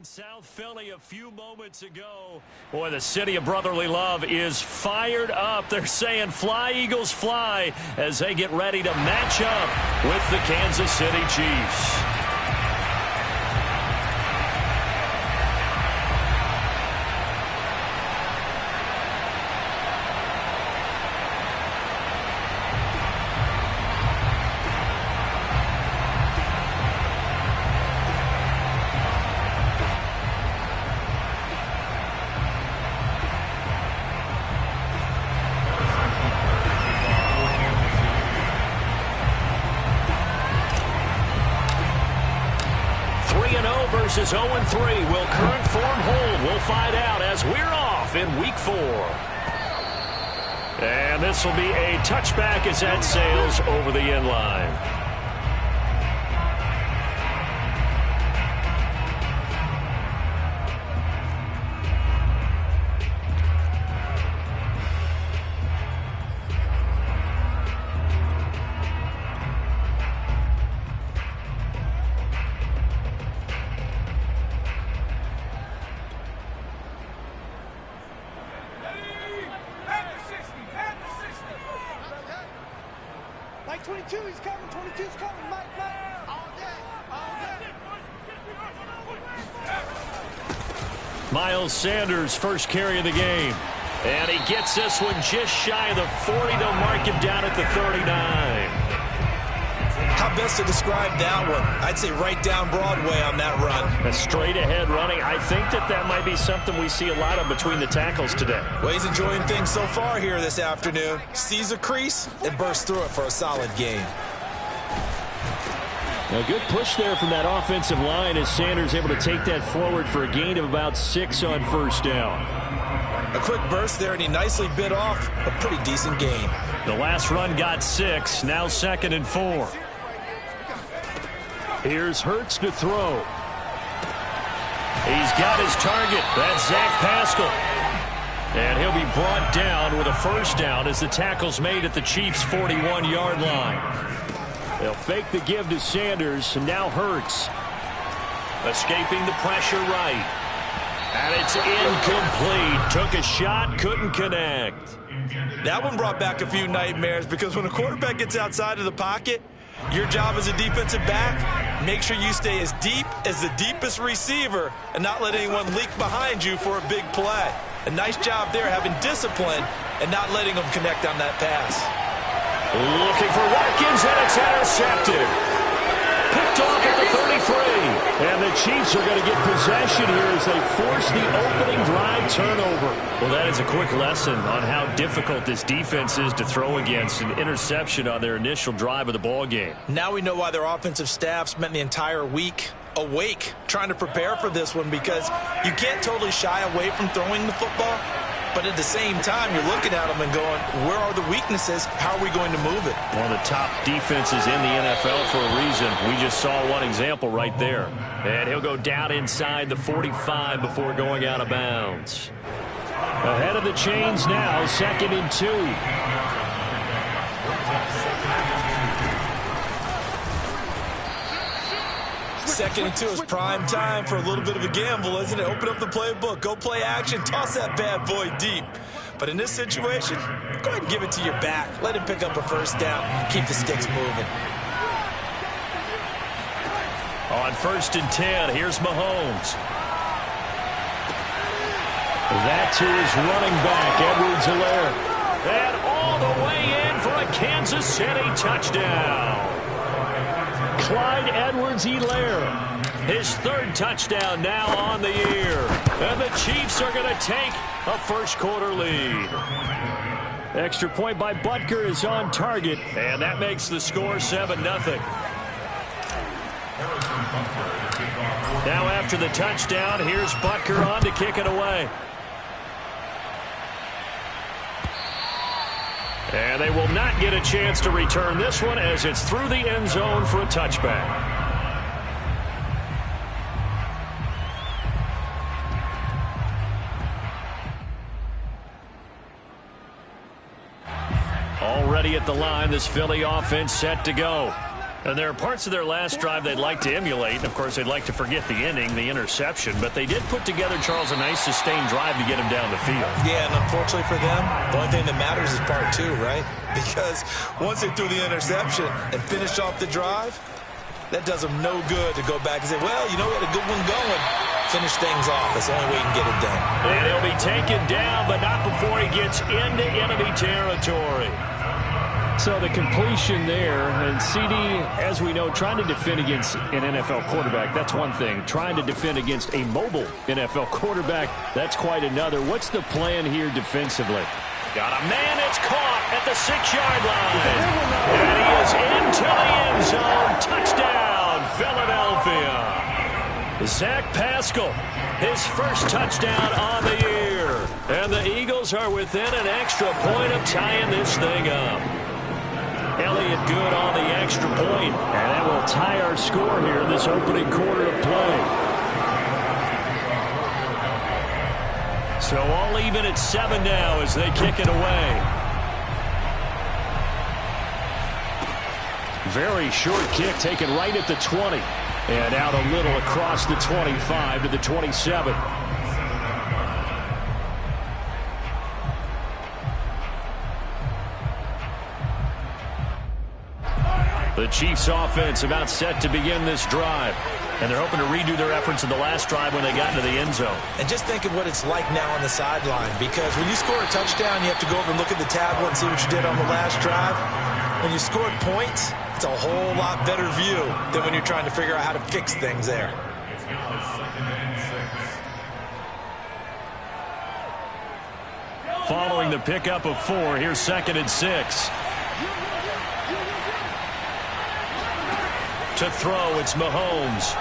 in South Philly a few moments ago. Boy, the city of brotherly love is fired up. They're saying fly, Eagles, fly, as they get ready to match up with the Kansas City Chiefs. Versus 0-3. Will current form hold? We'll find out as we're off in Week 4. And this will be a touchback as that sails over the end line. Mike 22, he's coming. 22's coming. Mike. All day. Miles Sanders, first carry of the game. And he gets this one just shy of the 40. They'll mark him down at the 39. How best to describe that one? I'd say right down Broadway on that run. A straight ahead running. I think that might be something we see a lot of between the tackles today. Well, he's enjoying things so far here this afternoon. Sees a crease and bursts through it for a solid gain. A good push there from that offensive line as Sanders able to take that forward for a gain of about 6 on first down. A quick burst there, and he nicely bit off a pretty decent gain. The last run got 6, now 2nd and 4. Here's Hurts to throw. He's got his target. That's Zach Pascal. And he'll be brought down with a first down as the tackle's made at the Chiefs' 41-yard line. They'll fake the give to Sanders, and now Hurts. Escaping the pressure right. And it's incomplete. Took a shot, couldn't connect. That one brought back a few nightmares because when a quarterback gets outside of the pocket, your job as a defensive back, make sure you stay as deep as the deepest receiver and not let anyone leak behind you for a big play. A nice job there having discipline and not letting them connect on that pass. Looking for Watkins, and it's intercepted. Picked off at the 33. And the Chiefs are going to get possession here as they force the opening drive turnover. Well, that is a quick lesson on how difficult this defense is to throw against. An interception on their initial drive of the ball game. Now we know why their offensive staff spent the entire week awake trying to prepare for this one, because you can't totally shy away from throwing the football. But at the same time, you're looking at them and going, where are the weaknesses? How are we going to move it? One of the top defenses in the NFL for a reason. We just saw one example right there. And he'll go down inside the 45 before going out of bounds. Ahead of the chains now, 2nd and 2. Second and 2 is prime time for a little bit of a gamble, isn't it? Open up the playbook, go play action, toss that bad boy deep. But in this situation, go ahead and give it to your back. Let him pick up a first down, keep the sticks moving. On 1st and 10, here's Mahomes. That to his running back, Edwards-Helaire. And all the way in for a Kansas City touchdown. Clyde Edwards-Helaire, his 3rd touchdown now on the year. And the Chiefs are going to take a first-quarter lead. Extra point by Butker is on target, and that makes the score 7-0. Now after the touchdown, here's Butker on to kick it away. And they will not get a chance to return this one as it's through the end zone for a touchback. Already at the line, this Philly offense set to go. And there are parts of their last drive they'd like to emulate. And, of course, they'd like to forget the ending, the interception. But they did put together, Charles, a nice sustained drive to get him down the field. Yeah, and unfortunately for them, the only thing that matters is part two, right? Because once they threw the interception and finished off the drive, that does them no good to go back and say, well, you know, we had a good one going. Finish things off. That's the only way you can get it done. And he'll be taken down, but not before he gets into enemy territory. So the completion there, and CD, as we know, trying to defend against an NFL quarterback, that's one thing. Trying to defend against a mobile NFL quarterback, that's quite another. What's the plan here defensively? Got a man that's caught at the 6-yard line. And he is into the end zone. Touchdown, Philadelphia. Zach Pascal, his first touchdown on the year. And the Eagles are within an extra point of tying this thing up. Elliott good on the extra point, and that will tie our score here in this opening quarter of play. So all even at 7 now as they kick it away. Very short kick taken right at the 20, and out a little across the 25 to the 27. The Chiefs offense about set to begin this drive. And they're hoping to redo their efforts in the last drive when they got into the end zone. And just think of what it's like now on the sideline. Because when you score a touchdown, you have to go over and look at the tablet and see what you did on the last drive. When you scored points, it's a whole lot better view than when you're trying to figure out how to fix things there. Following the pickup of 4, here's 2nd and 6. To throw, it's Mahomes.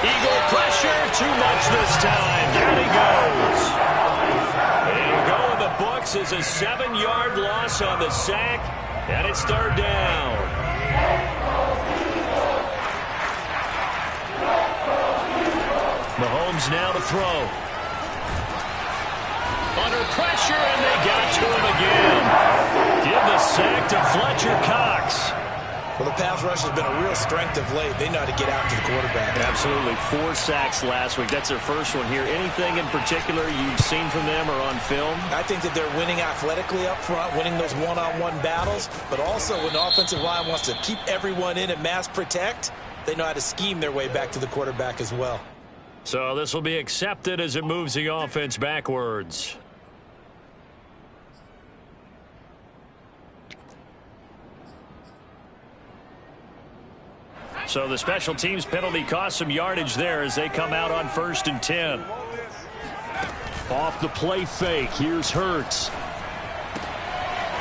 Eagle pressure, too much this time. Down he goes. And go in the books is a 7-yard loss on the sack, and it's 3rd down. Mahomes now to throw. Under pressure, and they got to him again. Give the sack to Fletcher Cox. Well, the pass rush has been a real strength of late. They know how to get after the quarterback. Absolutely. 4 sacks last week. That's their first one here. Anything in particular you've seen from them or on film? I think that they're winning athletically up front, winning those one-on-one battles, but also when the offensive line wants to keep everyone in and mass protect, they know how to scheme their way back to the quarterback as well. So this will be accepted as it moves the offense backwards. So the special teams penalty cost some yardage there as they come out on 1st and 10. Off the play fake, here's Hurts.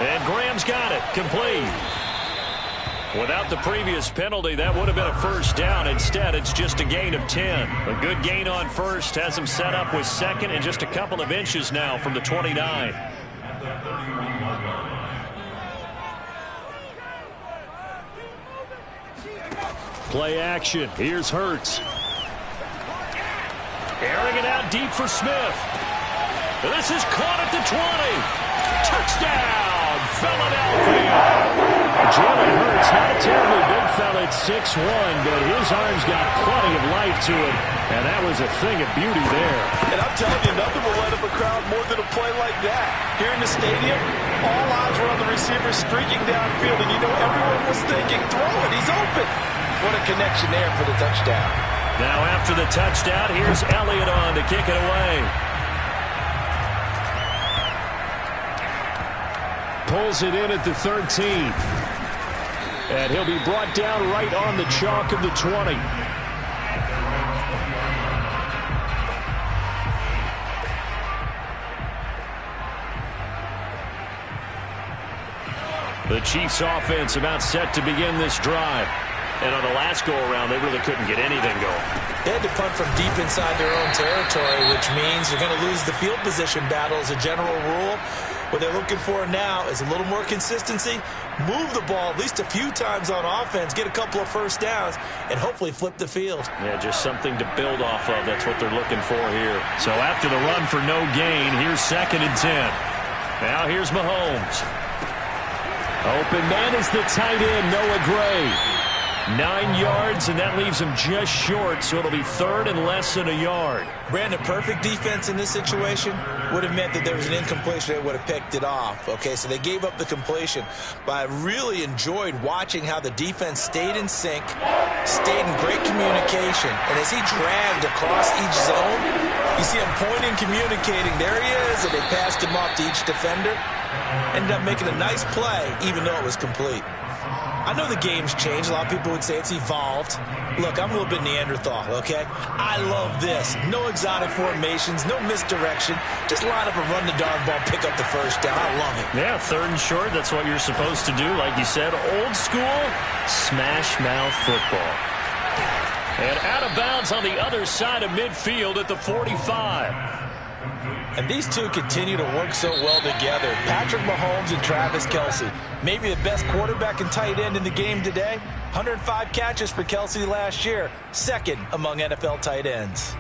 And Graham's got it, complete. Without the previous penalty, that would have been a 1st down. Instead, it's just a gain of 10. A good gain on 1st has them set up with 2nd and just a couple of inches now from the 29. Play action. Here's Hurts. Airing it out deep for Smith. This is caught at the 20. Touchdown, Philadelphia. Jalen Hurts, not a terribly big fella at 6'1", but his arms got plenty of life to him, and that was a thing of beauty there. And I'm telling you, nothing will light up a crowd more than a play like that. Here in the stadium, all eyes were on the receiver streaking downfield, and you know everyone was thinking, throw it, he's open. What a connection there for the touchdown. Now after the touchdown, here's Elliott on to kick it away. Pulls it in at the 13. And he'll be brought down right on the chalk of the 20. The Chiefs offense about set to begin this drive. And on the last go-around, they really couldn't get anything going. They had to punt from deep inside their own territory, which means you're going to lose the field position battle as a general rule. What they're looking for now is a little more consistency, move the ball at least a few times on offense, get a couple of 1st downs, and hopefully flip the field. Yeah, just something to build off of. That's what they're looking for here. So after the run for no gain, here's 2nd and 10. Now here's Mahomes. Open man is the tight end, Noah Gray. 9 yards, and that leaves him just short, so it'll be third and less than a yard. Brandon, perfect defense in this situation would have meant that there was an incompletion. They would have picked it off. Okay, so they gave up the completion. But I really enjoyed watching how the defense stayed in sync, stayed in great communication. And as he dragged across each zone, you see him pointing, communicating. There he is, and they passed him off to each defender. Ended up making a nice play, even though it was complete. I know the game's changed. A lot of people would say it's evolved. Look, I'm a little bit Neanderthal, okay? I love this. No exotic formations, no misdirection. Just line up and run the darn ball, pick up the first down. I love it. Yeah, third and short, that's what you're supposed to do. Like you said, old school, smash mouth football. And out of bounds on the other side of midfield at the 45. And these two continue to work so well together. Patrick Mahomes and Travis Kelce. Maybe the best quarterback and tight end in the game today. 105 catches for Kelce last year. Second among NFL tight ends.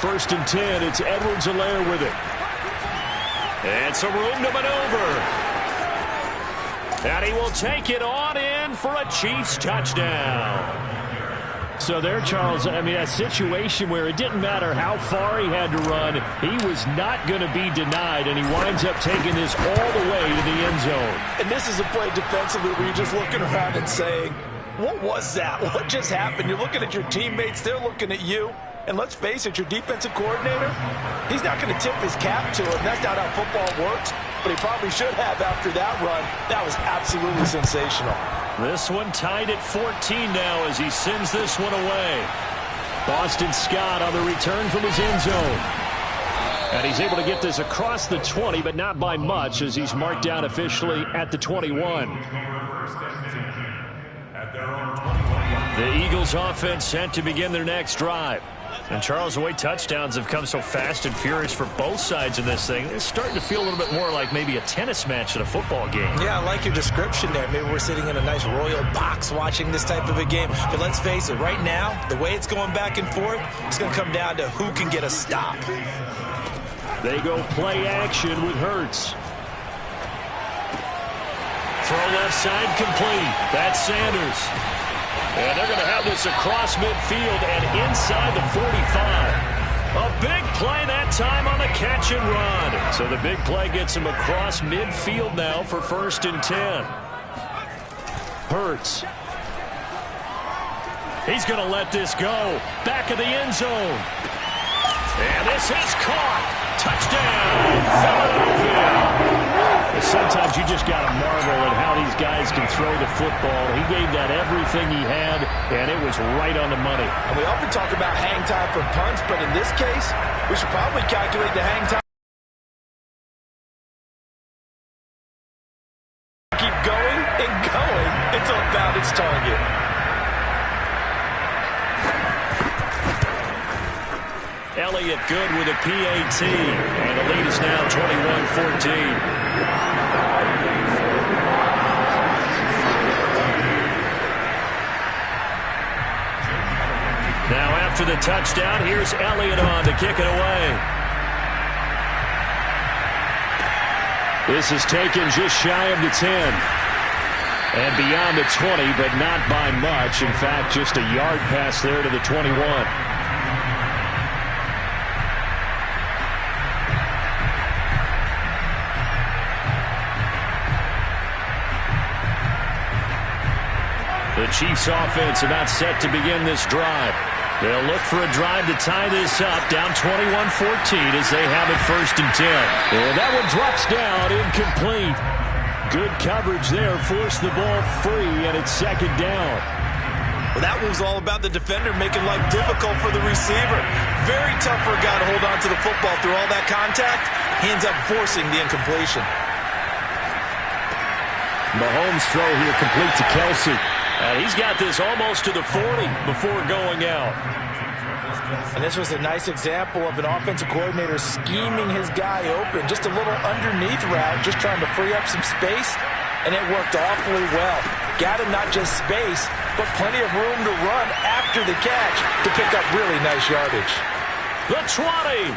First and 10, it's Edwards-Helaire with it. And some room to maneuver. And he will take it on in for a Chiefs touchdown. So there, Charles, I mean, a situation where it didn't matter how far he had to run, he was not going to be denied, and he winds up taking this all the way to the end zone. And this is a play defensively where you're just looking around and saying, what was that? What just happened? You're looking at your teammates, they're looking at you. And let's face it, your defensive coordinator, he's not going to tip his cap to it. That's not how football works, but he probably should have after that run. That was absolutely sensational. This one tied at 14 now as he sends this one away. Boston Scott on the return from his end zone. And he's able to get this across the 20, but not by much as he's marked down officially at the 21. The Eagles offense set to begin their next drive. And Charles, the way touchdowns have come so fast and furious for both sides in this thing, it's starting to feel a little bit more like maybe a tennis match at a football game. Yeah, I like your description there. Maybe we're sitting in a nice royal box watching this type of a game. But let's face it, right now, the way it's going back and forth, it's going to come down to who can get a stop. They go play action with Hurts. Throw left side complete. That's Sanders. And they're going to have this across midfield and inside the 45. A big play that time on the catch and run. So the big play gets him across midfield now for first and 10. Hurts. He's going to let this go. Back of the end zone. And this is caught. Touchdown, Philadelphia. Sometimes you just got to marvel at how these guys can throw the football. He gave that everything he had, and it was right on the money. And we often talk about hang time for punts, but in this case, we should probably calculate the hang time. Keep going and going until it found its target. Elliott good with a PAT, and the lead is now 21-14. Now after the touchdown, here's Elliott on to kick it away. This is taken just shy of the 10. And beyond the 20, but not by much. In fact, just a yard pass there to the 21. The Chiefs offense about set to begin this drive. They'll look for a drive to tie this up, down 21-14 as they have it first and 10. And that one drops down, incomplete. Good coverage there, forced the ball free, and it's second down. Well, that one was all about the defender making life difficult for the receiver. Very tough for a guy to hold on to the football through all that contact. He ends up forcing the incompletion. Mahomes' throw here complete to Kelce. And he's got this almost to the 40 before going out. And this was a nice example of an offensive coordinator scheming his guy open. Just a little underneath route, just trying to free up some space, and it worked awfully well. Got him not just space, but plenty of room to run after the catch to pick up really nice yardage. The 20.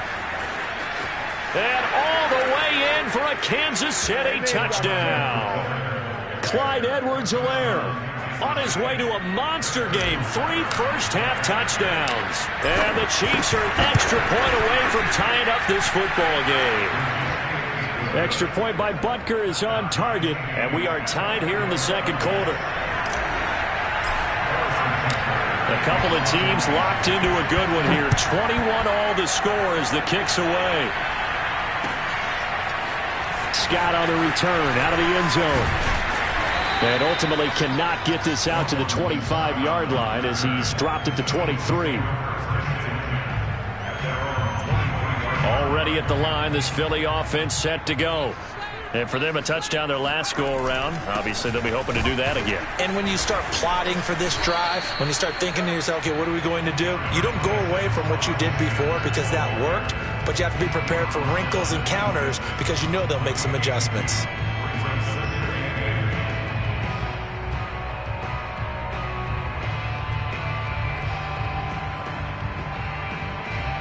And all the way in for a Kansas City touchdown. Clyde Edwards-Helaire on his way to a monster game. 3 first-half touchdowns. And the Chiefs are an extra point away from tying up this football game. Extra point by Butker is on target, and we are tied here in the second quarter. A couple of teams locked into a good one here. 21-all the score as the kick's away. Scott on the return out of the end zone. And ultimately cannot get this out to the 25-yard line as he's dropped it to 23. Already at the line, this Philly offense set to go. And for them, a touchdown their last go-around. Obviously, they'll be hoping to do that again. And when you start plotting for this drive, when you start thinking to yourself, okay, what are we going to do? You don't go away from what you did before because that worked, but you have to be prepared for wrinkles and counters because you know they'll make some adjustments.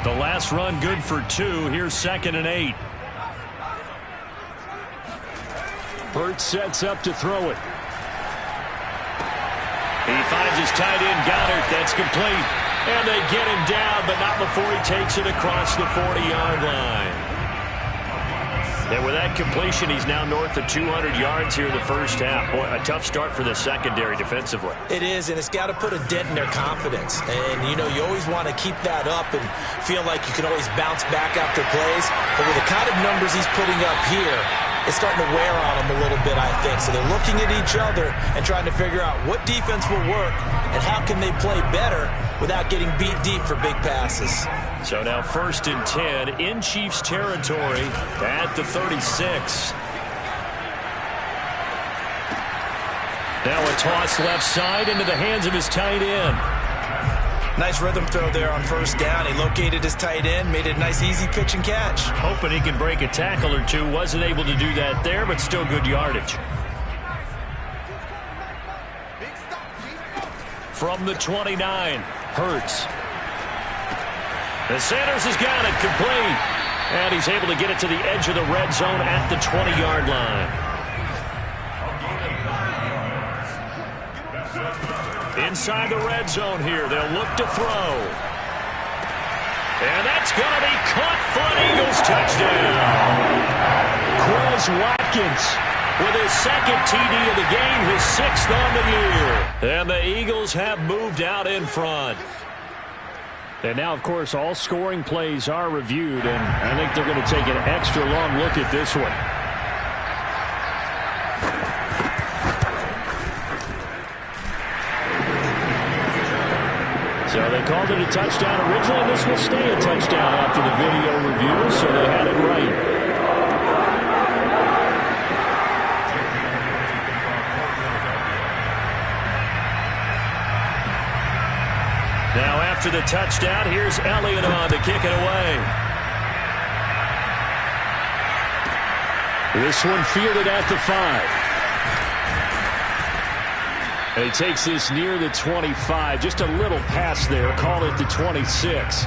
The last run good for 2. Here's 2nd and 8. Hurts sets up to throw it. He finds his tight end, Goddard. That's complete. And they get him down, but not before he takes it across the 40-yard line. And with that completion, he's now north of 200 yards here in the first half. Boy, a tough start for the secondary defensively. It is, and it's got to put a dent in their confidence. And, you know, you always want to keep that up and feel like you can always bounce back after plays. But with the kind of numbers he's putting up here, it's starting to wear on them a little bit, I think. So they're looking at each other and trying to figure out what defense will work and how can they play better without getting beat deep for big passes. So now 1st and 10 in Chiefs territory at the 36. Now a toss left side into the hands of his tight end. Nice rhythm throw there on 1st down. He located his tight end, made it a nice easy pitch and catch. Hoping he can break a tackle or two. Wasn't able to do that there, but still good yardage. From the 29, Hurts. The Sanders has got it complete. And he's able to get it to the edge of the red zone at the 20-yard line. Inside the red zone here. They'll look to throw. And that's going to be caught for an Eagles touchdown. Quez Watkins with his 2nd TD of the game, his 6th on the year. And the Eagles have moved out in front. And now, of course, all scoring plays are reviewed, and I think they're going to take an extra long look at this one. So they called it a touchdown originally, and this will stay a touchdown after the video review, so they had it right. Now after the touchdown, here's Elliott on to kick it away. This one fielded at the 5. And he takes this near the 25. Just a little pass there. Call it the 26.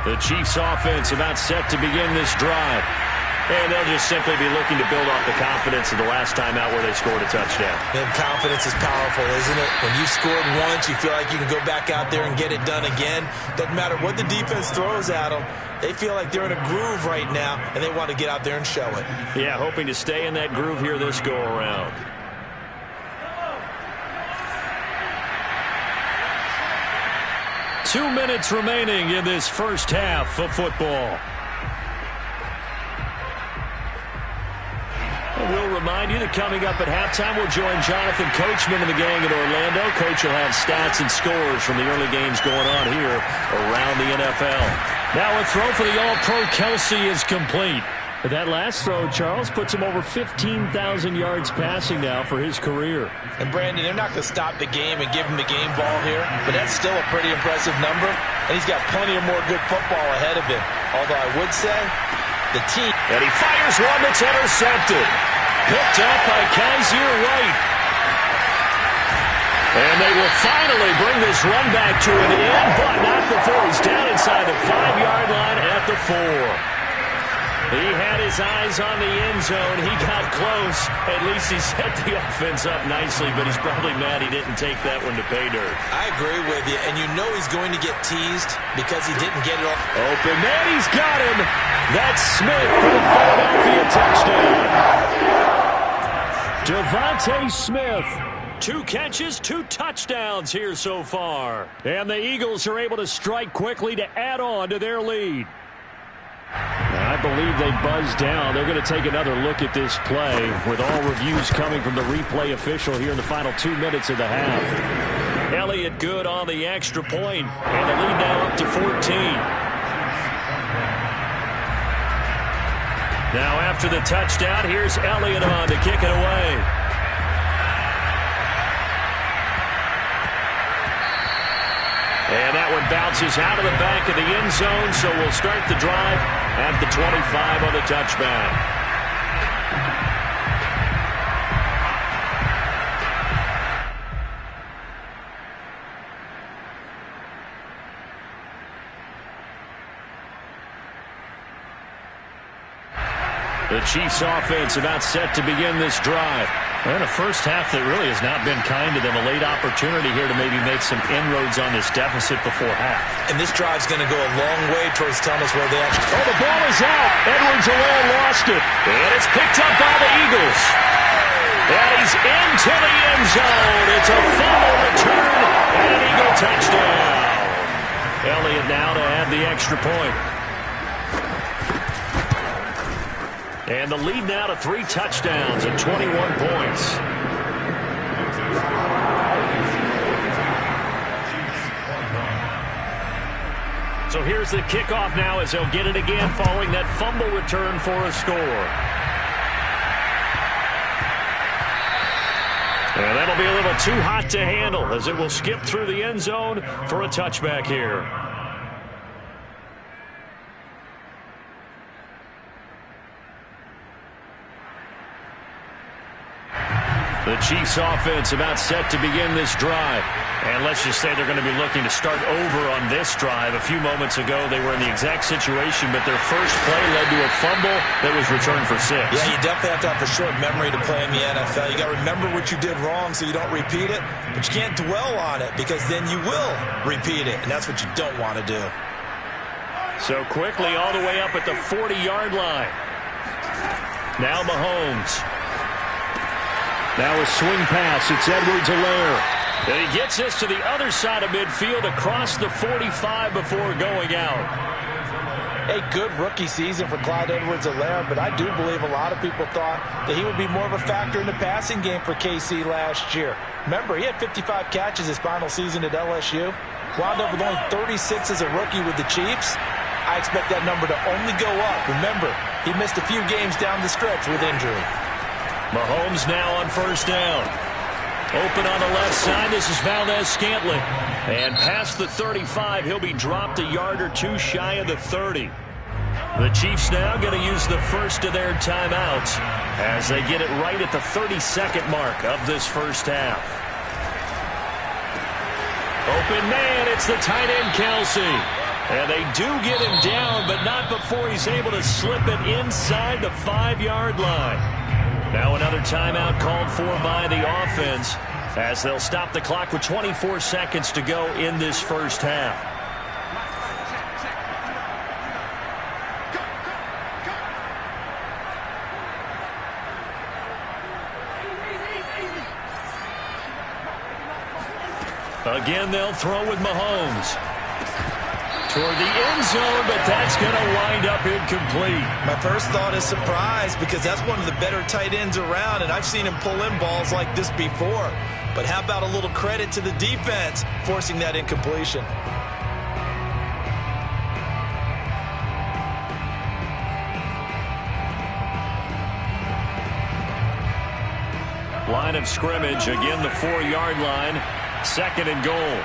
The Chiefs offense about set to begin this drive. And they'll just simply be looking to build off the confidence of the last time out where they scored a touchdown. And confidence is powerful, isn't it? When you scored once, you feel like you can go back out there and get it done again. Doesn't matter what the defense throws at them. They feel like they're in a groove right now, and they want to get out there and show it. Yeah, hoping to stay in that groove here this go-around. Two minutes remaining in this first half of football. We'll remind you that coming up at halftime, we'll join Jonathan Coachman and the gang in Orlando. Coach will have stats and scores from the early games going on here around the NFL. Now a throw for the All-Pro Kelsey is complete. That last throw, Charles, puts him over 15,000 yards passing now for his career. And, Brandon, they're not going to stop the game and give him the game ball here, but that's still a pretty impressive number, and he's got plenty of more good football ahead of him. Although I would say the team... And he fires one that's intercepted. Picked up by Kaiser White. And they will finally bring this run back to an end, but not before he's down inside the 5-yard line at the 4. He had his eyes on the end zone. He got close. At least he set the offense up nicely, but he's probably mad he didn't take that one to pay dirt. I agree with you, and you know he's going to get teased because he didn't get it off. Open man, he's got him. That's Smith for the Philadelphia touchdown. Devontae Smith. 2 catches, 2 touchdowns here so far. And the Eagles are able to strike quickly to add on to their lead. I believe they buzzed down. They're going to take another look at this play with all reviews coming from the replay official here in the final 2 minutes of the half. Elliott good on the extra point, and the lead now up to 14. Now after the touchdown, here's Elliott on to kick it away. And that one bounces out of the back of the end zone, so we'll start the drive at the 25 on the touchback. The Chiefs offense about set to begin this drive. And a first half that really has not been kind to them. A late opportunity here to maybe make some inroads on this deficit before half. And this drive's going to go a long way towards telling us where they actually... Oh, the ball is out. Edwards-Helaire lost it. And it's picked up by the Eagles. And he's into the end zone. It's a fumble return and an Eagle touchdown. Elliott now to add the extra point. And the lead now to 3 touchdowns and 21 points. So here's the kickoff now as they'll get it again following that fumble return for a score. And that'll be a little too hot to handle as it will skip through the end zone for a touchback here. The Chiefs offense about set to begin this drive. And let's just say they're going to be looking to start over on this drive. A few moments ago, they were in the exact situation, but their first play led to a fumble that was returned for 6. Yeah, you definitely have to have a short memory to play in the NFL. You got to remember what you did wrong so you don't repeat it, but you can't dwell on it because then you will repeat it, and that's what you don't want to do. So quickly all the way up at the 40-yard line. Now Mahomes. Now a swing pass. It's Edwards-Helaire. And he gets this to the other side of midfield across the 45 before going out. A good rookie season for Clyde Edwards-Helaire, but I do believe a lot of people thought that he would be more of a factor in the passing game for KC last year. Remember, he had 55 catches his final season at LSU. Wound up with only 36 as a rookie with the Chiefs. I expect that number to only go up. Remember, he missed a few games down the stretch with injury. Mahomes now on first down. Open on the left side. This is Valdez-Scantling. And past the 35, he'll be dropped a yard or 2 shy of the 30. The Chiefs now going to use the first of their timeouts as they get it right at the 32nd mark of this first half. Open man, it's the tight end Kelsey. And they do get him down, but not before he's able to slip it inside the 5-yard line. Now another timeout called for by the offense as they'll stop the clock with 24 seconds to go in this first half. Again, they'll throw with Mahomes. Toward the end zone, but that's going to wind up incomplete. My first thought is surprise because that's one of the better tight ends around, and I've seen him pull in balls like this before. But how about a little credit to the defense forcing that incompletion? Line of scrimmage, again the 4-yard line. 2nd and goal.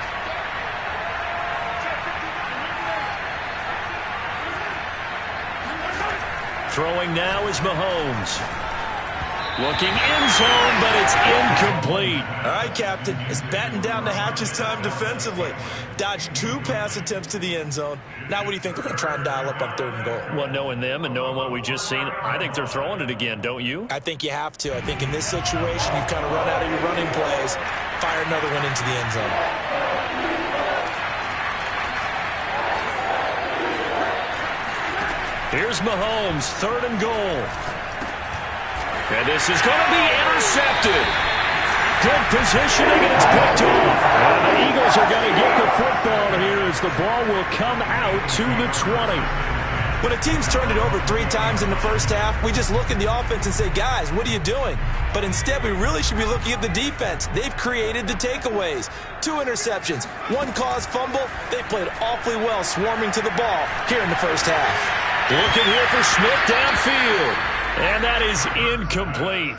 Throwing now is Mahomes. Looking end zone, but it's incomplete. All right, Captain. It's batten down the hatches time defensively. Dodged 2 pass attempts to the end zone. Now what do you think they're going to try and dial up on 3rd and goal? Well, knowing them and knowing what we just seen, I think they're throwing it again, don't you? I think you have to. I think in this situation, you kind of run out of your running plays, fire another one into the end zone. Here's Mahomes, 3rd and goal. And this is going to be intercepted. Good positioning, and it's picked off. And the Eagles are going to get the football here as the ball will come out to the 20. When a team's turned it over 3 times in the first half, we just look at the offense and say, guys, what are you doing? But instead, we really should be looking at the defense. They've created the takeaways. 2 interceptions, 1 caused fumble. They played awfully well swarming to the ball here in the first half. Looking here for Smith downfield. And that is incomplete.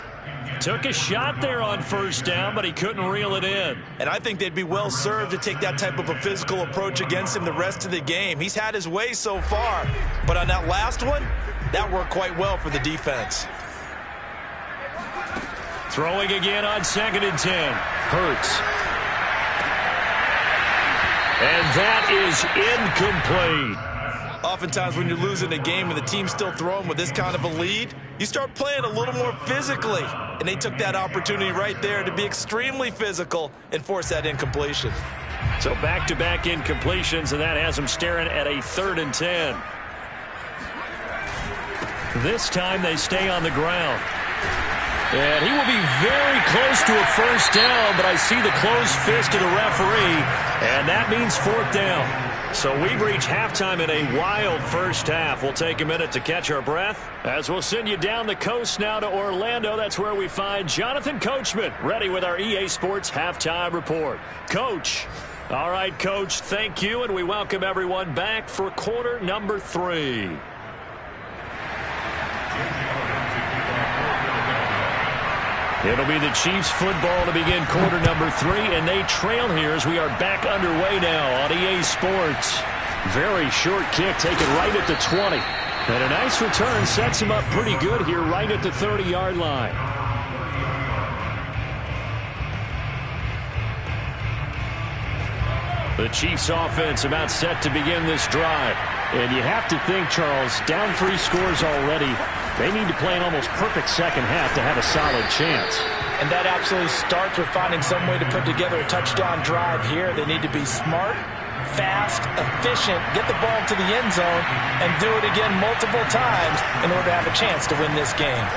Took a shot there on 1st down, but he couldn't reel it in. And I think they'd be well served to take that type of a physical approach against him the rest of the game. He's had his way so far. But on that last one, that worked quite well for the defense. Throwing again on 2nd and 10. Hurts. And that is incomplete. Oftentimes when you're losing a game and the team's still throwing with this kind of a lead, you start playing a little more physically. And they took that opportunity right there to be extremely physical and force that incompletion. So back-to-back incompletions, and that has them staring at a 3rd and 10. This time they stay on the ground. And he will be very close to a 1st down, but I see the closed fist of the referee, and that means 4th down. So we've reached halftime in a wild first half. We'll take a minute to catch our breath as we'll send you down the coast now to Orlando. That's where we find Jonathan Coachman ready with our EA Sports Halftime Report. Coach. All right, Coach, thank you, and we welcome everyone back for quarter number 3. It'll be the Chiefs football to begin quarter number 3, and they trail here as we are back underway now on EA Sports. Very short kick taken right at the 20. And a nice return sets him up pretty good here right at the 30-yard line. The Chiefs offense about set to begin this drive. And you have to think, Charles, down 3 scores already. They need to play an almost perfect second half to have a solid chance. And that absolutely starts with finding some way to put together a touchdown drive here. They need to be smart, fast, efficient, get the ball to the end zone, and do it again multiple times in order to have a chance to win this game.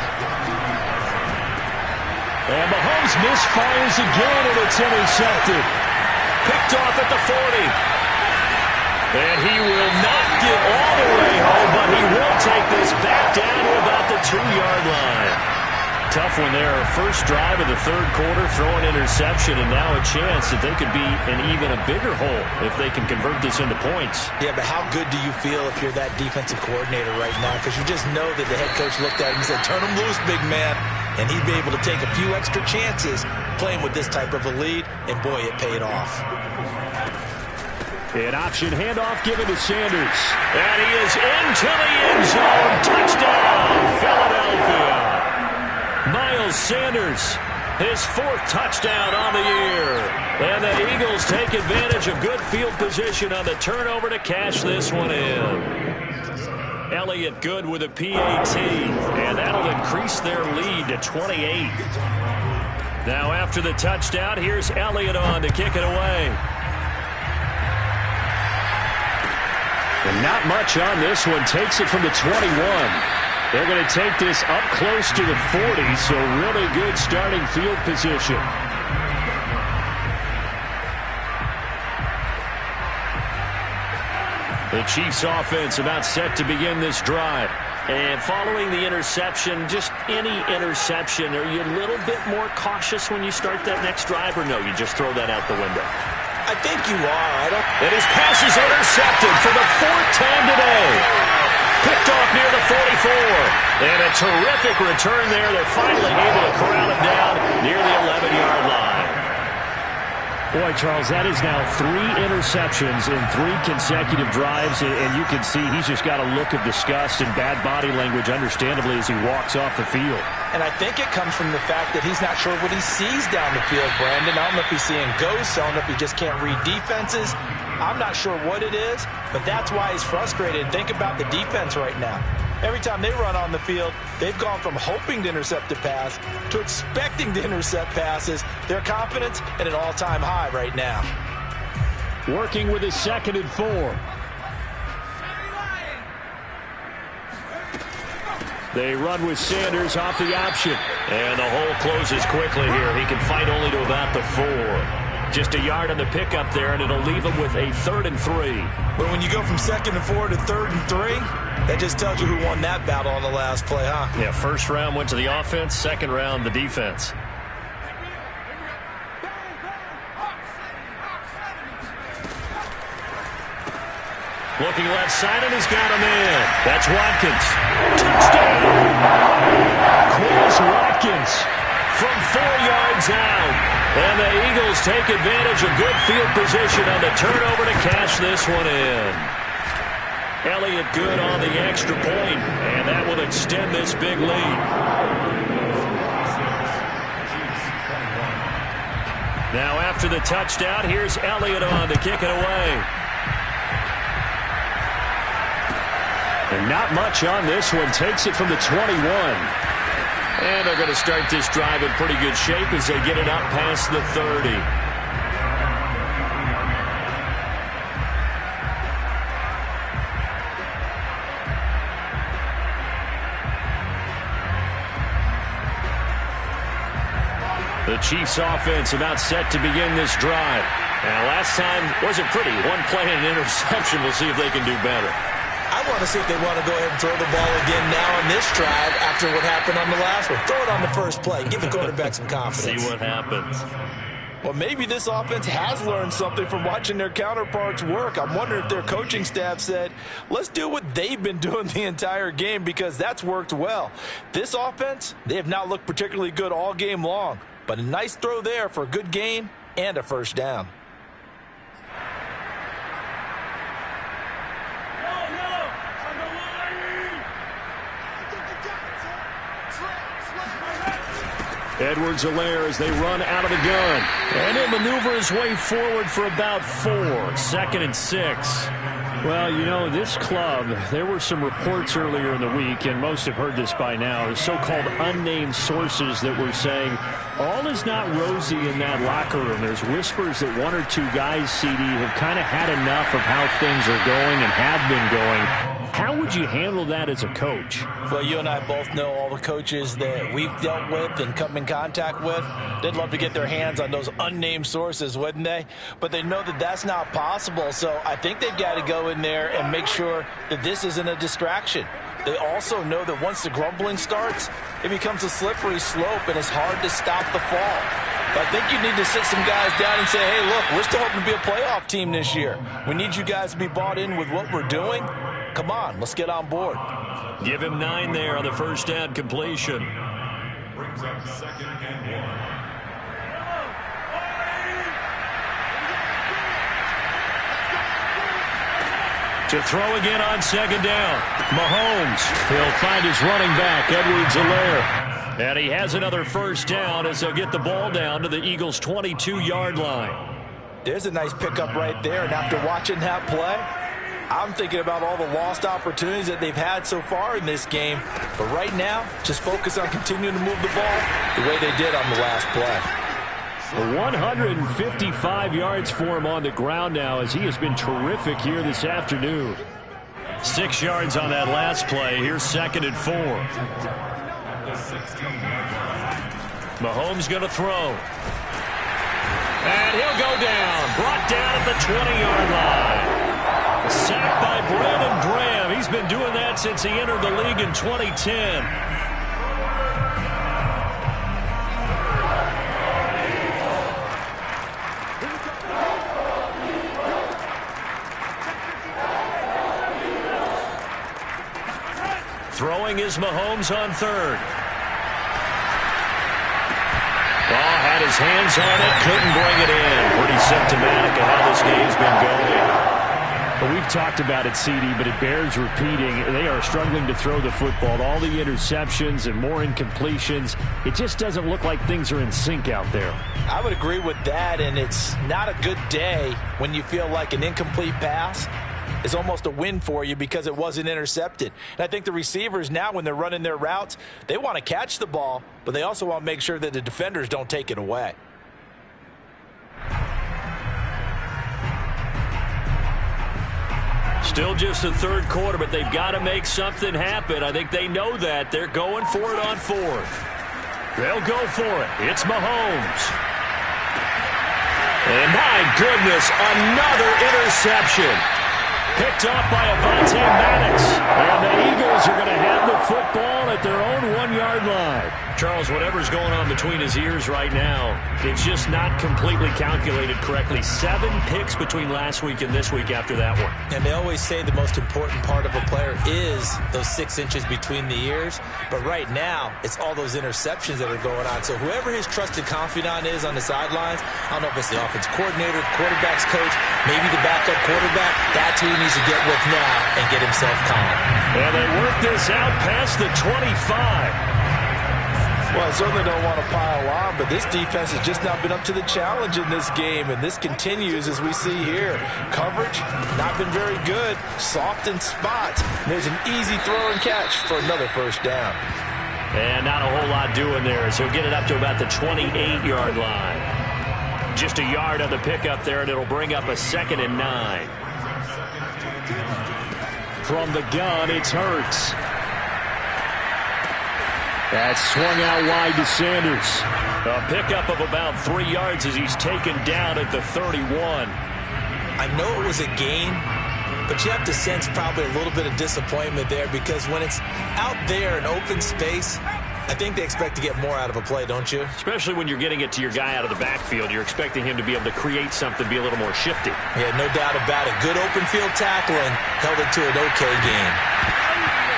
And Mahomes misfires again, and it's intercepted. Picked off at the 40. And he will not get all the way home, but he will take this back down to about the 2-yard line. Tough one there. First drive of the 3rd quarter, throw an interception, and now a chance that they could be in even a bigger hole if they can convert this into points. Yeah, but how good do you feel if you're that defensive coordinator right now? Because you just know that the head coach looked at him and said, turn him loose, big man. And he'd be able to take a few extra chances playing with this type of a lead, and boy, it paid off. An option handoff given to Sanders. And he is into the end zone. Touchdown, Philadelphia. Miles Sanders, his 4th touchdown on the year. And the Eagles take advantage of good field position on the turnover to cash this one in. Elliott good with a PAT. And that'll increase their lead to 28. Now after the touchdown, here's Elliott on to kick it away. And not much on this one. Takes it from the 21. They're going to take this up close to the 40, so really good starting field position. The Chiefs offense about set to begin this drive. And following the interception, just any interception, are you a little bit more cautious when you start that next drive, or no, you just throw that out the window? I think you are. And his pass is intercepted for the 4th time today. Picked off near the 44. And a terrific return there. They're finally able to corral him down near the 11-yard line. Boy, Charles, that is now 3 interceptions in 3 consecutive drives, and you can see he's just got a look of disgust and bad body language, understandably, as he walks off the field. And I think it comes from the fact that he's not sure what he sees down the field, Brandon. I don't know if he's seeing ghosts. I don't know if he just can't read defenses. I'm not sure what it is, but that's why he's frustrated. Think about the defense right now. Every time they run on the field, they've gone from hoping to intercept a pass to expecting to intercept passes. Their confidence at an all-time high right now. Working with his 2nd and 4. They run with Sanders off the option. And the hole closes quickly here. He can fight only to about the 4. Just a yard on the pickup there, and it'll leave him with a 3rd and 3. But when you go from 2nd and 4 to 3rd and 3, that just tells you who won that battle on the last play, huh? Yeah, first round went to the offense, second round the defense. Looking left side, and he's got him in. That's Watkins. Touchdown! Quez Watkins from 4 yards out. And the Eagles take advantage of good field position on the turnover to cash this one in. Elliott good on the extra point, and that will extend this big lead. Now after the touchdown, here's Elliott on to kick it away. And not much on this one. Takes it from the 21. And they're going to start this drive in pretty good shape as they get it up past the 30. The Chiefs offense about set to begin this drive. Now last time wasn't pretty. 1 play and an interception. We'll see if they can do better. I want to see if they want to go ahead and throw the ball again now on this drive after what happened on the last one. Throw it on the first play. Give the quarterback some confidence. See what happens. Well, maybe this offense has learned something from watching their counterparts work. I'm wondering if their coaching staff said, let's do what they've been doing the entire game, because that's worked well. This offense, they have not looked particularly good all game long, but a nice throw there for a good gain and a first down. Edwards-Helaire as they run out of the gun. And he'll maneuver his way forward for about 4. 2nd and 6. Well, you know, this club, there were some reports earlier in the week, and most have heard this by now, the so-called unnamed sources that were saying all is not rosy in that locker room. There's whispers that 1 or 2 guys, CD, have kind of had enough of how things are going and have been going. How would you handle that as a coach? Well, you and I both know all the coaches that we've dealt with and come in contact with. They'd love to get their hands on those unnamed sources, wouldn't they? But they know that that's not possible, so I think they've got to go in there and make sure that this isn't a distraction. They also know that once the grumbling starts, it becomes a slippery slope, and it's hard to stop the fall. But I think you need to sit some guys down and say, hey, look, we're still hoping to be a playoff team this year. We need you guys to be bought in with what we're doing. Come on, let's get on board. Give him 9 there on the first down completion. Brings up 2nd and 1. To throw again on 2nd down. Mahomes, he'll find his running back, Edwards-Helaire. And he has another first down as they'll get the ball down to the Eagles' 22-yard line. There's a nice pickup right there, and after watching that play, I'm thinking about all the lost opportunities that they've had so far in this game. But right now, just focus on continuing to move the ball the way they did on the last play. 155 yards for him on the ground now, as he has been terrific here this afternoon. 6 yards on that last play. Here's 2nd and 4. Mahomes going to throw. And he'll go down. Brought down at the 20-yard line. Sacked by Brandon Graham. He's been doing that since he entered the league in 2010. Throwing is Mahomes on third. Ball had his hands on it, couldn't bring it in. Pretty symptomatic of how this game's been going. But we've talked about it, CD, but it bears repeating. They are struggling to throw the football. All the interceptions and more incompletions. It just doesn't look like things are in sync out there. I would agree with that, and it's not a good day when you feel like an incomplete pass is almost a win for you because it wasn't intercepted. And I think the receivers now, when they're running their routes, they want to catch the ball, but they also want to make sure that the defenders don't take it away. Still just the third quarter, but they've got to make something happen. I think they know that. They're going for it on fourth. They'll go for it. It's Mahomes. And my goodness, another interception. Picked off by Avonte Maddox. And the Eagles are going to have the football at their own 1-yard line. Charles, whatever's going on between his ears right now, it's just not completely calculated correctly. 7 picks between last week and this week after that one. And they always say the most important part of a player is those 6 inches between the ears. But right now, it's all those interceptions that are going on. So whoever his trusted confidant is on the sidelines, I don't know if it's the offense coordinator, the quarterback's coach, maybe the backup quarterback, that's who he needs to get with now and get himself calm. And they work this out past the 25. Well, I certainly don't want to pile on, but this defense has just not been up to the challenge in this game, and this continues as we see here. Coverage, not been very good. Soft in spots. There's an easy throw and catch for another first down. And not a whole lot doing there, so get it up to about the 28-yard line. Just a yard on the pickup there, and it'll bring up a 2nd and 9. From the gun, it's Hurts. That's swung out wide to Sanders. A pickup of about 3 yards as he's taken down at the 31. I know it was a gain, but you have to sense probably a little bit of disappointment there because when it's out there in open space, I think they expect to get more out of a play, don't you? Especially when you're getting it to your guy out of the backfield. You're expecting him to be able to create something, be a little more shifty. Yeah, no doubt about it. Good open field tackling held it to an okay game.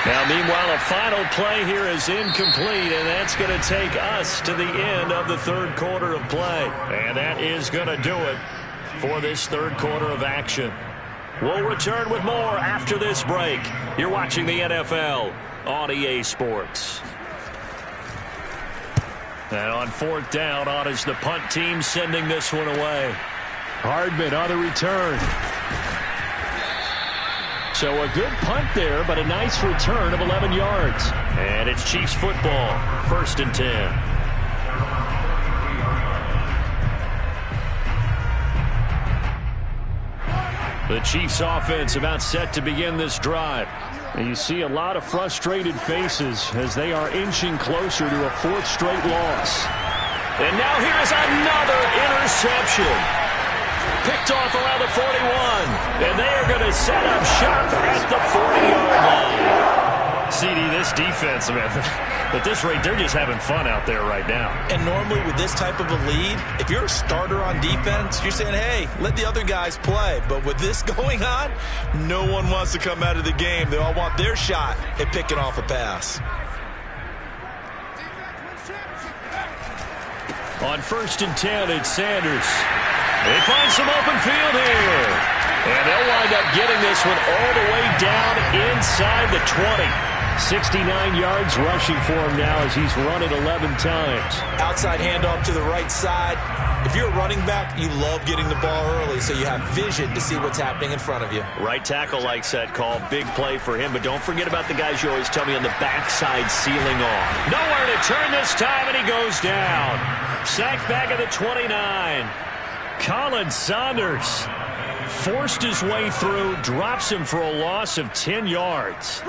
Now, meanwhile, a final play here is incomplete, and that's going to take us to the end of the third quarter of play. And that is going to do it for this third quarter of action. We'll return with more after this break. You're watching the NFL on EA Sports. And on 4th down, on is the punt team sending this one away. Hardman on the return. So a good punt there, but a nice return of 11 yards. And it's Chiefs football, 1st and 10. The Chiefs offense about set to begin this drive. And you see a lot of frustrated faces as they are inching closer to a 4th straight loss. And now here's another interception. Picked off around the 41, and they are going to set up shop at the 40-yard line. CD, this defense, man, at this rate, they're just having fun out there right now. And normally with this type of a lead, if you're a starter on defense, you're saying, hey, let the other guys play. But with this going on, no one wants to come out of the game. They all want their shot at picking off a pass. On 1st and 10, it's Sanders. They find some open field here. And they'll wind up getting this one all the way down inside the 20. 69 yards rushing for him now as he's run it 11 times. Outside handoff to the right side. If you're a running back, you love getting the ball early so you have vision to see what's happening in front of you. Right tackle likes that call. Big play for him. But don't forget about the guys you always tell me on the backside sealing off. Nowhere to turn this time, and he goes down. Sacked back at the 29. Colin Saunders forced his way through, drops him for a loss of 10 yards.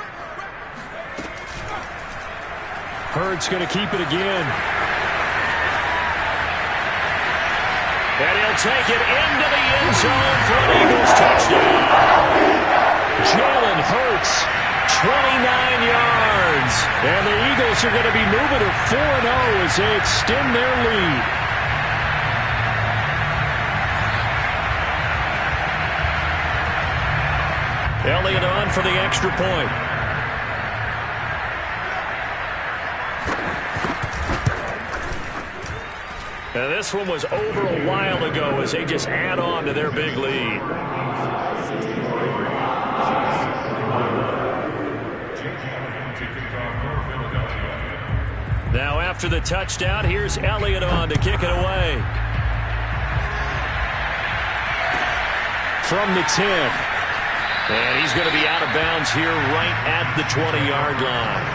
Hurts going to keep it again. And he'll take it into the end zone for an Eagles touchdown. Jalen Hurts, 29 yards. And the Eagles are going to be moving to 4-0 as they extend their lead. Elliott on for the extra point. And this one was over a while ago as they just add on to their big lead. Now after the touchdown, here's Elliott on to kick it away. From the 10. And he's going to be out of bounds here right at the 20-yard line.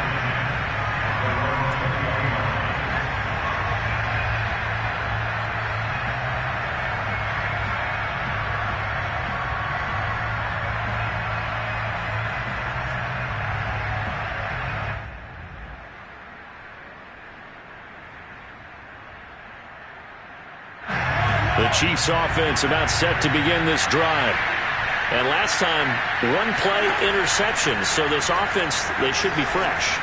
The Chiefs offense about set to begin this drive. And last time, one play interception. So this offense, they should be fresh.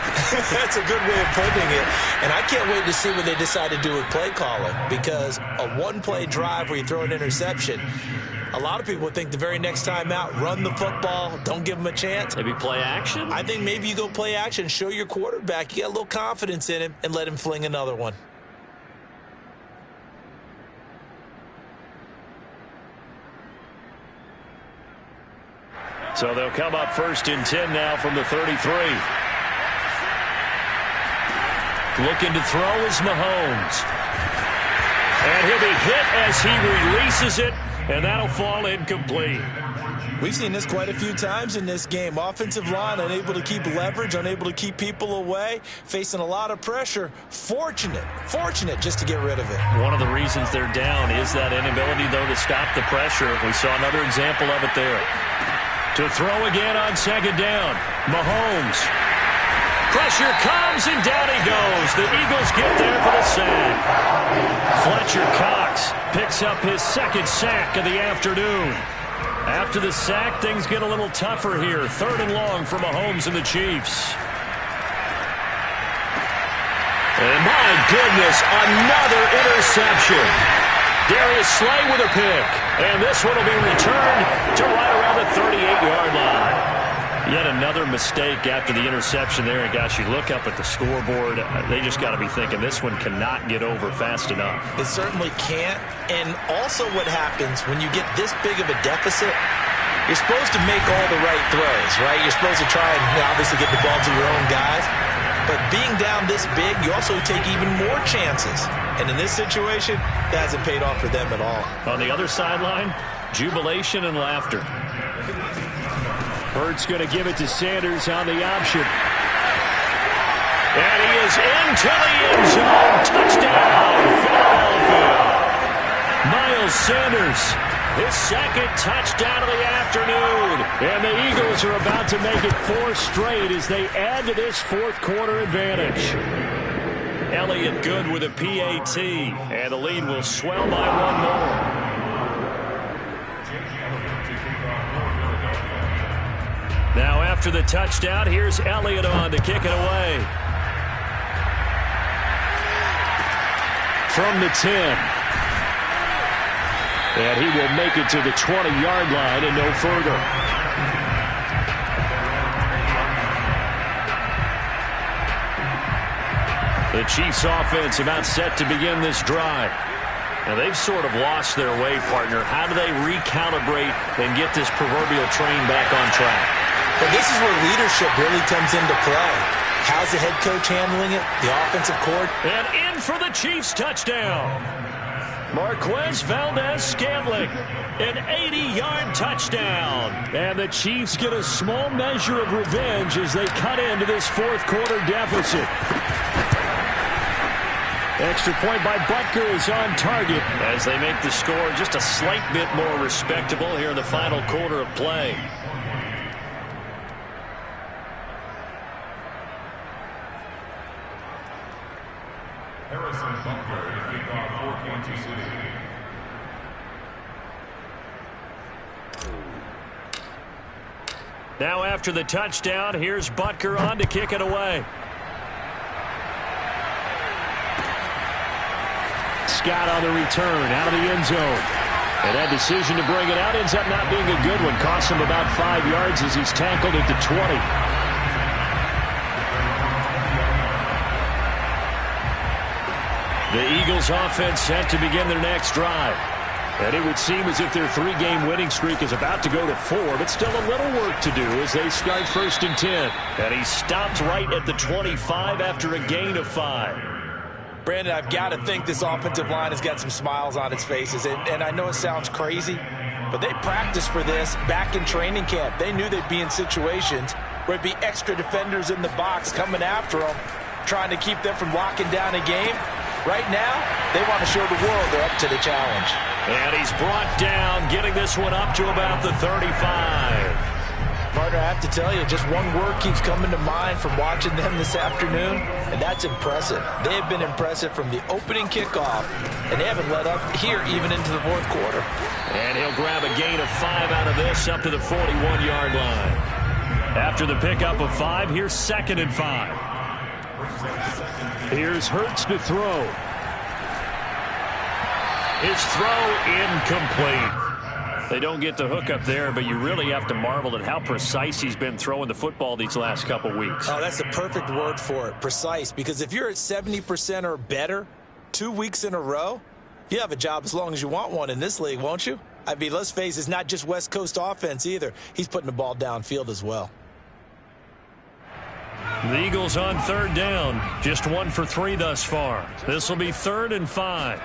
That's a good way of putting it. And I can't wait to see what they decide to do with play calling. Because a one-play drive where you throw an interception, a lot of people would think the very next time out, run the football, don't give them a chance. Maybe play action? I think maybe you go play action, show your quarterback, you got a little confidence in him, and let him fling another one. So they'll come up 1st and 10 now from the 33. Looking to throw is Mahomes. And he'll be hit as he releases it, and that'll fall incomplete. We've seen this quite a few times in this game. Offensive line unable to keep leverage, unable to keep people away, facing a lot of pressure. Fortunate just to get rid of it. One of the reasons they're down is that inability, though, to stop the pressure. We saw another example of it there. To throw again on 2nd down. Mahomes. Pressure comes, and down he goes. The Eagles get there for the sack. Fletcher Cox picks up his 2nd sack of the afternoon. After the sack, things get a little tougher here. 3rd and long for Mahomes and the Chiefs. And my goodness, another interception. Darius Slay with a pick. And this one will be returned to right around the 38-yard line. Yet another mistake after the interception there. And gosh, you look up at the scoreboard, they just got to be thinking this one cannot get over fast enough. It certainly can't. And also what happens when you get this big of a deficit, you're supposed to make all the right throws, right? You're supposed to try and obviously get the ball to your own guys. But being down this big, you also take even more chances. And in this situation, that hasn't paid off for them at all. On the other sideline, jubilation and laughter. Hurts going to give it to Sanders on the option. And he is into the end zone. Touchdown, Philadelphia. Miles Sanders, his 2nd touchdown of the afternoon. And the Eagles are about to make it 4 straight as they add to this 4th quarter advantage. Elliott good with a PAT, and the lead will swell by 1 more. Now after the touchdown, here's Elliott on to kick it away. From the 10. And he will make it to the 20-yard line and no further. The Chiefs offense about set to begin this drive. Now they've sort of lost their way, partner. How do they recalibrate and get this proverbial train back on track? But this is where leadership really comes into play. How's the head coach handling it? The offensive coordinator. And in for the Chiefs touchdown. Marquez Valdez-Scantling, an 80-yard touchdown. And the Chiefs get a small measure of revenge as they cut into this 4th quarter deficit. Extra point by Butker is on target as they make the score just a slight bit more respectable here in the final quarter of play. Harrison Butker to kick off for Kansas City. Now after the touchdown, here's Butker on to kick it away. Scott on the return, out of the end zone. And that decision to bring it out ends up not being a good one. Costs him about 5 yards as he's tackled at the 20. The Eagles offense set to begin their next drive. And it would seem as if their 3-game winning streak is about to go to 4, but still a little work to do as they start 1st and 10. And he stopped right at the 25 after a gain of 5. Brandon, I've got to think this offensive line has got some smiles on its faces. And I know it sounds crazy, but they practiced for this back in training camp. They knew they'd be in situations where it'd be extra defenders in the box coming after them, trying to keep them from locking down a game. Right now, they want to show the world they're up to the challenge. And he's brought down, getting this one up to about the 35. Partner, I have to tell you, just one word keeps coming to mind from watching them this afternoon, and that's impressive. They have been impressive from the opening kickoff, and they haven't let up here even into the fourth quarter. And he'll grab a gain of 5 out of this up to the 41-yard line. After the pickup of 5, here's 2nd and 5. Here's Hurts to throw. His throw incomplete. They don't get the hook up there, but you really have to marvel at how precise he's been throwing the football these last couple weeks. Oh, that's the perfect word for it, precise, because if you're at 70% or better 2 weeks in a row, you have a job as long as you want one in this league, won't you? I mean, let's face it, it's not just West Coast offense either. He's putting the ball downfield as well. The Eagles on 3rd down. Just 1 for 3 thus far. This will be 3rd and 5.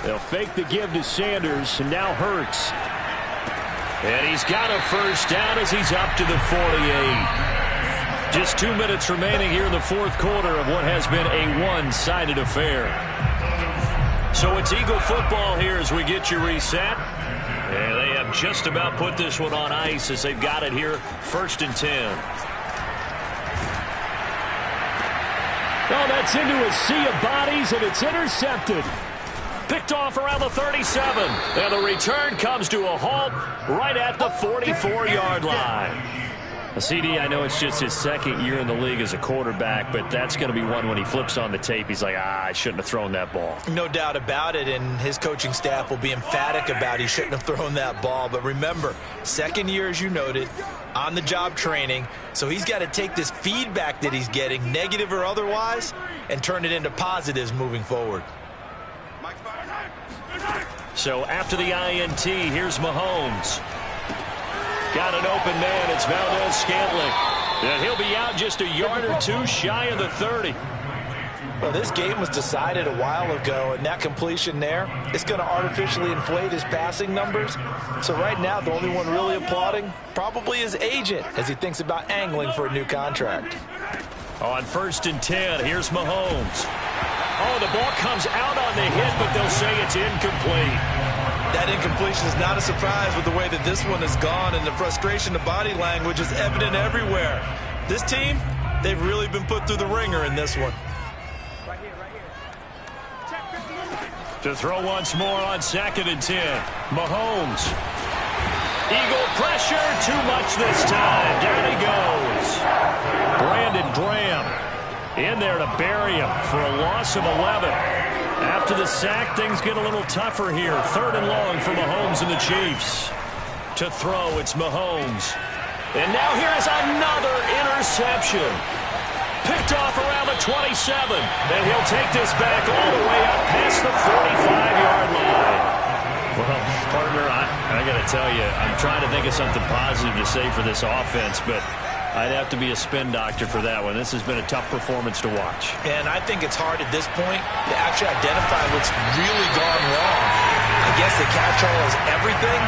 They'll fake the give to Sanders, and now Hurts. And he's got a 1st down as he's up to the 48. Just 2 minutes remaining here in the fourth quarter of what has been a one-sided affair. So it's Eagle football here as we get you reset. And they have just about put this one on ice as they've got it here, 1st and 10. Oh, that's into a sea of bodies, and it's intercepted. Picked off around the 37. And the return comes to a halt right at the 44-yard line. CD, I know it's just his 2nd year in the league as a quarterback, but that's going to be one when he flips on the tape. He's like, I shouldn't have thrown that ball. No doubt about it, and his coaching staff will be emphatic about he shouldn't have thrown that ball. But remember, 2nd year, as you noted, on-the-job training, so he's got to take this feedback that he's getting, negative or otherwise, and turn it into positives moving forward. So after the INT, here's Mahomes. Got an open man. It's Valdez-Scantling. And he'll be out just a yard or 2 shy of the 30. Well, this game was decided a while ago, and that completion there is going to artificially inflate his passing numbers. So right now, the only one really applauding probably his agent as he thinks about angling for a new contract. On 1st and 10, here's Mahomes. Oh, the ball comes out on the hit, but they'll say it's incomplete. That incompletion is not a surprise with the way that this one has gone, and the frustration, the body language is evident everywhere. This team, they've really been put through the ringer in this one. To throw once more on 2nd and 10. Mahomes. Eagle pressure, too much this time. Down he goes. Brandon Graham in there to bury him for a loss of 11. After the sack, things get a little tougher here. 3rd and long for Mahomes and the Chiefs. To throw, it's Mahomes. And now here's another interception. Picked off around the 27. And he'll take this back all the way up past the 45-yard line. Well, partner, I got to tell you, I'm trying to think of something positive to say for this offense, but I'd have to be a spin doctor for that one. This has been a tough performance to watch. And I think it's hard at this point to actually identify what's really gone wrong. I guess the catch-all is everything.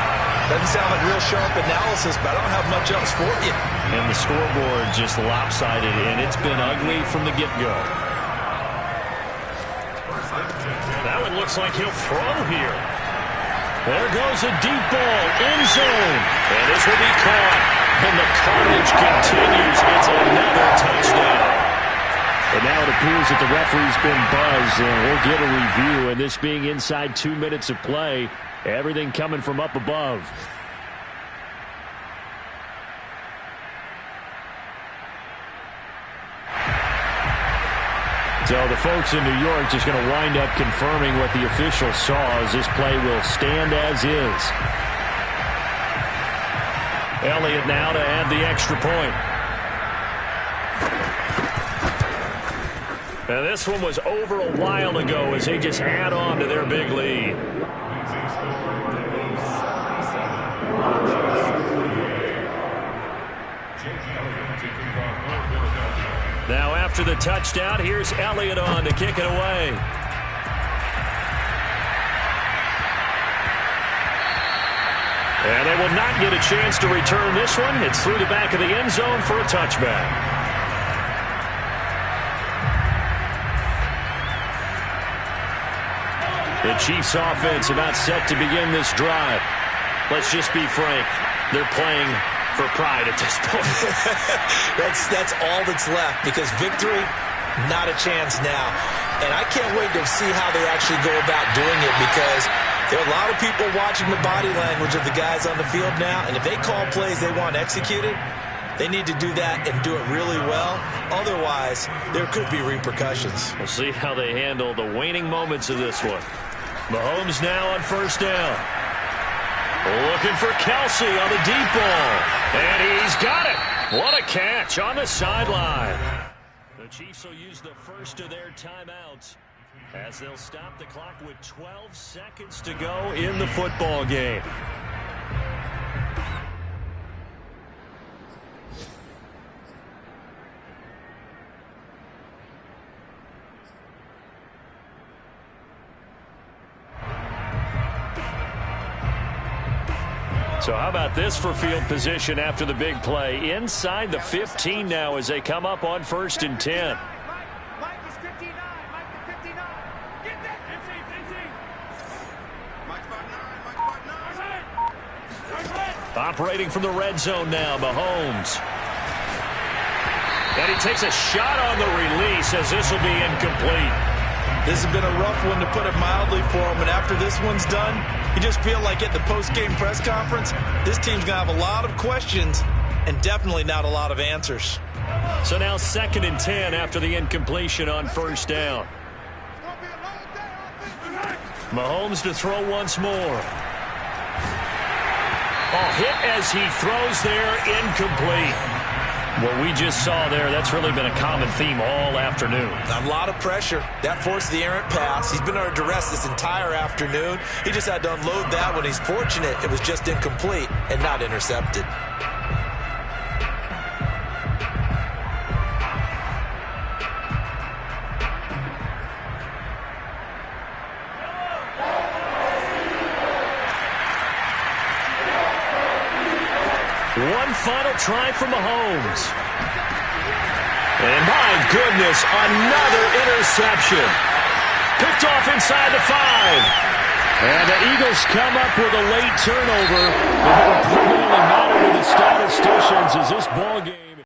Doesn't sound like real sharp analysis, but I don't have much else for you. And the scoreboard just lopsided, and it's been ugly from the get-go. That one looks like he'll throw here. There goes a deep ball, end zone. And this will be caught. And the carnage continues. It's another touchdown. And now it appears that the referee's been buzzed, and we'll get a review. And this being inside 2 minutes of play, everything coming from up above. So the folks in New York just going to wind up confirming what the official saw as this play will stand as is. Elliott now to add the extra point. And this one was over a while ago as they just add on to their big lead. Now after the touchdown, here's Elliott on to kick it away. And they will not get a chance to return this one. It's through the back of the end zone for a touchback. The Chiefs offense about set to begin this drive. Let's just be frank. They're playing for pride at this point. That's all that's left, because victory, not a chance now. And I can't wait to see how they actually go about doing it, because there are a lot of people watching the body language of the guys on the field now, and if they call plays they want executed, they need to do that and do it really well. Otherwise, there could be repercussions. We'll see how they handle the waning moments of this one. Mahomes now on first down. Looking for Kelsey on the deep ball. And he's got it. What a catch on the sideline. The Chiefs will use the first of their timeouts as they'll stop the clock with 12 seconds to go in the football game. So how about this for field position after the big play? Inside the 15 now as they come up on 1st and 10. Mike is 59. Mike is 59. Get that. 15. Mike's about 9. Operating from the red zone now, Mahomes. And he takes a shot on the release as this will be incomplete. This has been a rough one, to put it mildly, for him. And after this one's done, you just feel like at the post-game press conference, this team's going to have a lot of questions and definitely not a lot of answers. So now 2nd and 10 after the incompletion on 1st down. Mahomes to throw once more. Oh, hit as he throws there, incomplete. What we just saw there, that's really been a common theme all afternoon. A lot of pressure. That forced the errant pass. He's been under duress this entire afternoon. He just had to unload that one. He's fortunate it was just incomplete and not intercepted. One final try for Mahomes. And my goodness, another interception. Picked off inside the 5. And the Eagles come up with a late turnover that will permanently matter to the statisticians as this ball game